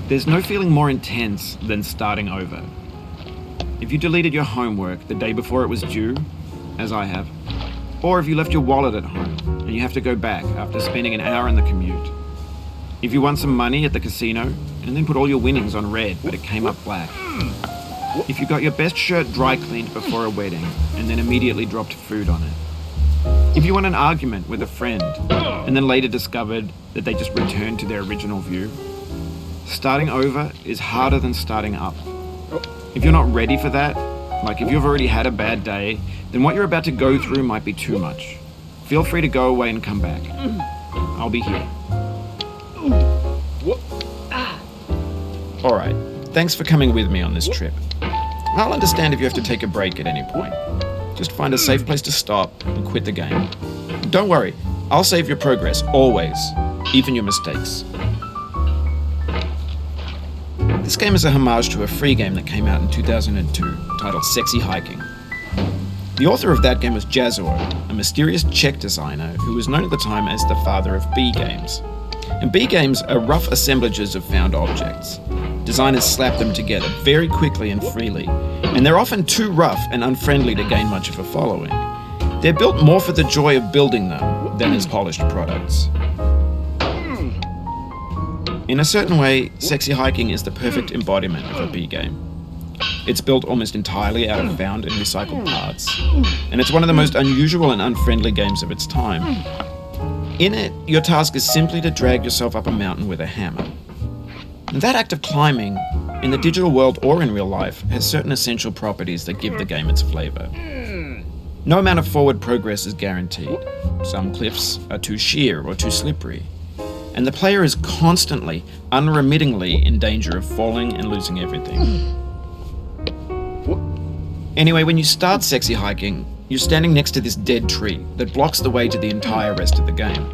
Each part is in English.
There's no feeling more intense than starting over. If you deleted your homework the day before it was due, as I have, or if you left your wallet at home and you have to go back after spending an hour in the commute. If you won some money at the casino and then put all your winnings on red but it came up black. If you got your best shirt dry cleaned before a wedding and then immediately dropped food on it. If you won an argument with a friend and then later discovered that they just returned to their original view. Starting over is harder than starting up. If you're not ready for that, like if you've already had a bad day, then what you're about to go through might be too much. Feel free to go away and come back. I'll be here. Alright, thanks for coming with me on this trip. I'll understand if you have to take a break at any point. Just find a safe place to stop and quit the game. Don't worry, I'll save your progress, always, even your mistakes. This game is a homage to a free game that came out in 2002, titled Sexy Hiking. The author of that game was Jazuo, a mysterious Czech designer who was known at the time as the father of B games. And B games are rough assemblages of found objects. Designers slap them together very quickly and freely, and they're often too rough and unfriendly to gain much of a following. They're built more for the joy of building them than as polished products. In a certain way, Sexy Hiking is the perfect embodiment of a B game. It's built almost entirely out of found and recycled parts, and it's one of the most unusual and unfriendly games of its time. In it, your task is simply to drag yourself up a mountain with a hammer. And that act of climbing, in the digital world or in real life, has certain essential properties that give the game its flavor. No amount of forward progress is guaranteed. Some cliffs are too sheer or too slippery. And the player is constantly, unremittingly in danger of falling and losing everything. Anyway, when you start Sexy Hiking, you're standing next to this dead tree that blocks the way to the entire rest of the game.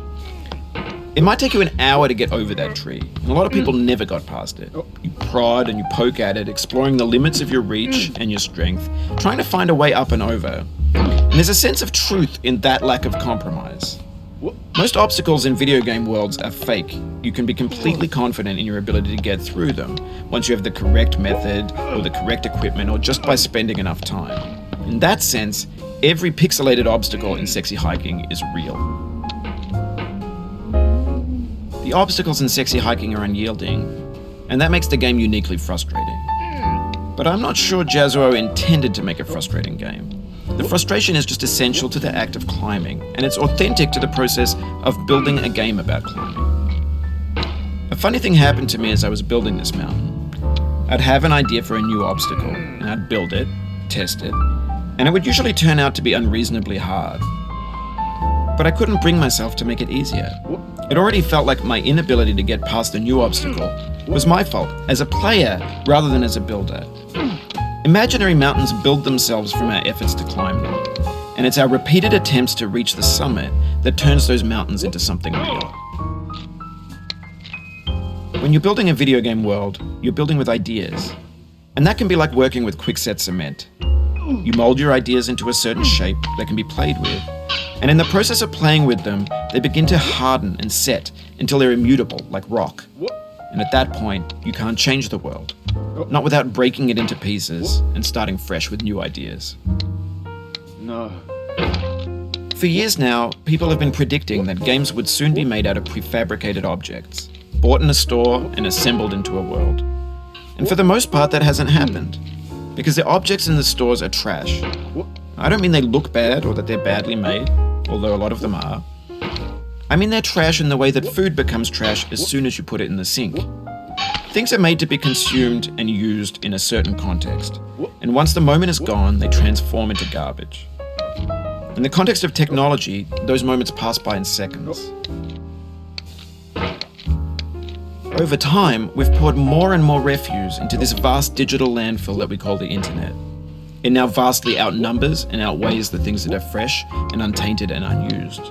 It might take you an hour to get over that tree, and a lot of people never got past it. You prod and you poke at it, exploring the limits of your reach and your strength, trying to find a way up and over. And there's a sense of truth in that lack of compromise. Most obstacles in video game worlds are fake. You can be completely confident in your ability to get through them once you have the correct method or the correct equipment or just by spending enough time. In that sense, every pixelated obstacle in Sexy Hiking is real. The obstacles in Sexy Hiking are unyielding, and that makes the game uniquely frustrating. But I'm not sure Jazuo intended to make a frustrating game. The frustration is just essential to the act of climbing, and it's authentic to the process of building a game about climbing. A funny thing happened to me as I was building this mountain. I'd have an idea for a new obstacle, and I'd build it, test it, and it would usually turn out to be unreasonably hard. But I couldn't bring myself to make it easier. It already felt like my inability to get past the new obstacle was my fault as a player rather than as a builder. Imaginary mountains build themselves from our efforts to climb them, and it's our repeated attempts to reach the summit that turns those mountains into something real. When you're building a video game world, you're building with ideas, and that can be like working with quickset cement. You mold your ideas into a certain shape that can be played with, and in the process of playing with them, they begin to harden and set until they're immutable, like rock. And at that point, you can't change the world. Not without breaking it into pieces and starting fresh with new ideas. No. For years now, people have been predicting that games would soon be made out of prefabricated objects, bought in a store and assembled into a world. And for the most part, that hasn't happened, because the objects in the stores are trash. I don't mean they look bad or that they're badly made, although a lot of them are. I mean they're trash in the way that food becomes trash as soon as you put it in the sink. Things are made to be consumed and used in a certain context, and once the moment is gone, they transform into garbage. In the context of technology, those moments pass by in seconds. Over time, we've poured more and more refuse into this vast digital landfill that we call the internet. It now vastly outnumbers and outweighs the things that are fresh and untainted and unused.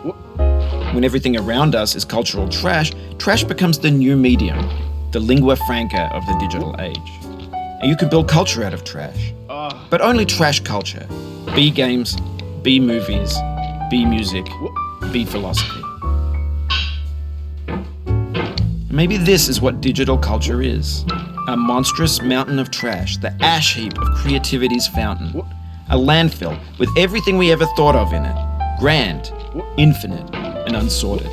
When everything around us is cultural trash, trash becomes the new medium, the lingua franca of the digital age. And you can build culture out of trash, but only trash culture. B games, B movies, B music, B philosophy. Maybe this is what digital culture is. A monstrous mountain of trash, the ash heap of creativity's fountain. A landfill with everything we ever thought of in it. Grand, infinite, and unsorted.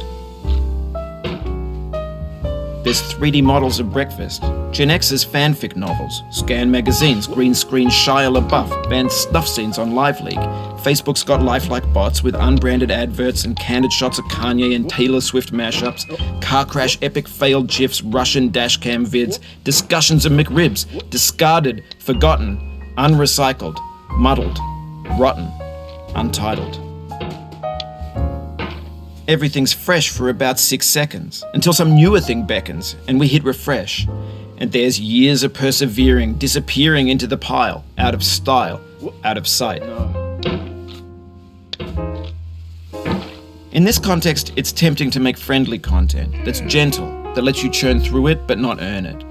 There's 3D models of breakfast, Gen X's fanfic novels, scan magazines, green screen Shia LaBeouf, banned snuff scenes on LiveLeak. Facebook's got lifelike bots with unbranded adverts and candid shots of Kanye and Taylor Swift mashups, car crash epic failed GIFs, Russian dashcam vids, discussions of McRibs, discarded, forgotten, unrecycled, muddled, rotten, untitled. Everything's fresh for about 6 seconds, until some newer thing beckons, and we hit refresh. And there's years of persevering, disappearing into the pile, out of style, out of sight. In this context, it's tempting to make friendly content that's gentle, that lets you churn through it but not earn it.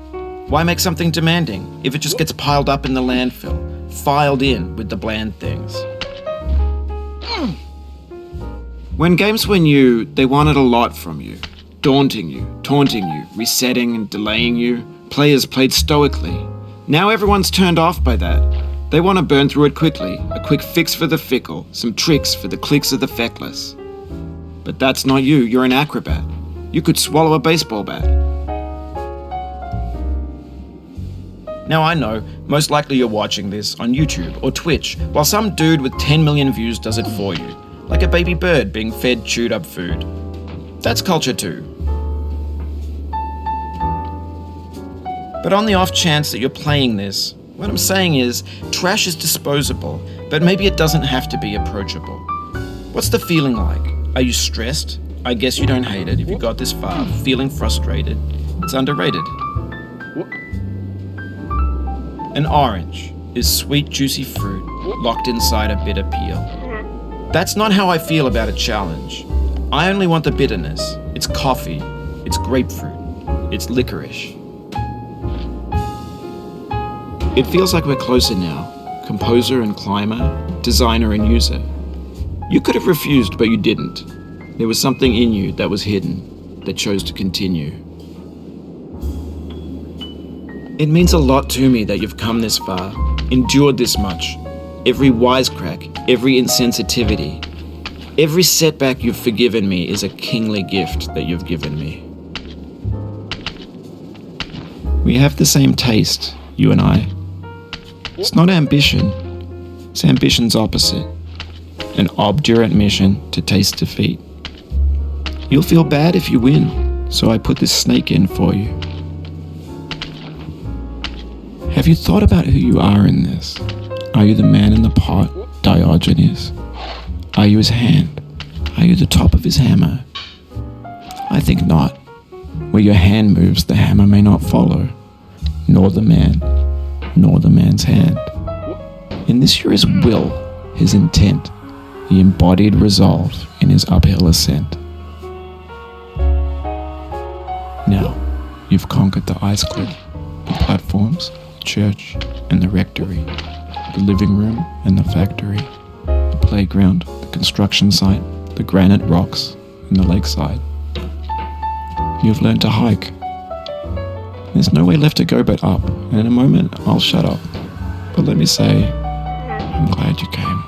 Why make something demanding if it just gets piled up in the landfill, filed in with the bland things? When games were new, they wanted a lot from you. Daunting you, taunting you, resetting and delaying you. Players played stoically. Now everyone's turned off by that. They want to burn through it quickly, a quick fix for the fickle, some tricks for the clicks of the feckless. But that's not you, you're an acrobat. You could swallow a baseball bat. Now I know, most likely you're watching this on YouTube or Twitch, while some dude with 10 million views does it for you. Like a baby bird being fed chewed up food. That's culture too. But on the off chance that you're playing this, what I'm saying is, trash is disposable, but maybe it doesn't have to be approachable. What's the feeling like? Are you stressed? I guess you don't hate it if you got this far. Feeling frustrated? It's underrated. An orange is sweet, juicy fruit locked inside a bitter peel. That's not how I feel about a challenge. I only want the bitterness. It's coffee, it's grapefruit, it's licorice. It feels like we're closer now, composer and climber, designer and user. You could have refused, but you didn't. There was something in you that was hidden, that chose to continue. It means a lot to me that you've come this far, endured this much. Every wisecrack, every insensitivity, every setback you've forgiven me is a kingly gift that you've given me. We have the same taste, you and I. It's not ambition, it's ambition's opposite. An obdurate mission to taste defeat. You'll feel bad if you win, so I put this snake in for you. Have you thought about who you are in this? Are you the man in the pot, Diogenes? Are you his hand? Are you the top of his hammer? I think not. Where your hand moves, the hammer may not follow, nor the man, nor the man's hand. In this you're his will, his intent, the embodied resolve in his uphill ascent. Now, you've conquered the ice cliff, the platforms, the church, and the rectory. The living room and the factory, the playground, the construction site, the granite rocks, and the lakeside. You've learned to hike. There's no way left to go but up, and in a moment I'll shut up. But let me say, I'm glad you came.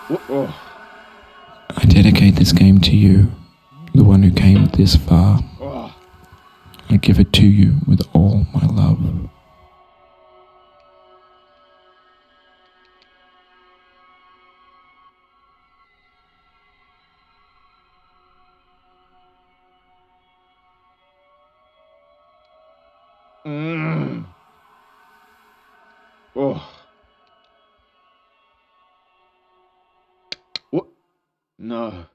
Oh. I dedicate this game to you, the one who came this far. Oh. I give it to you with all my love. Oh. What? No.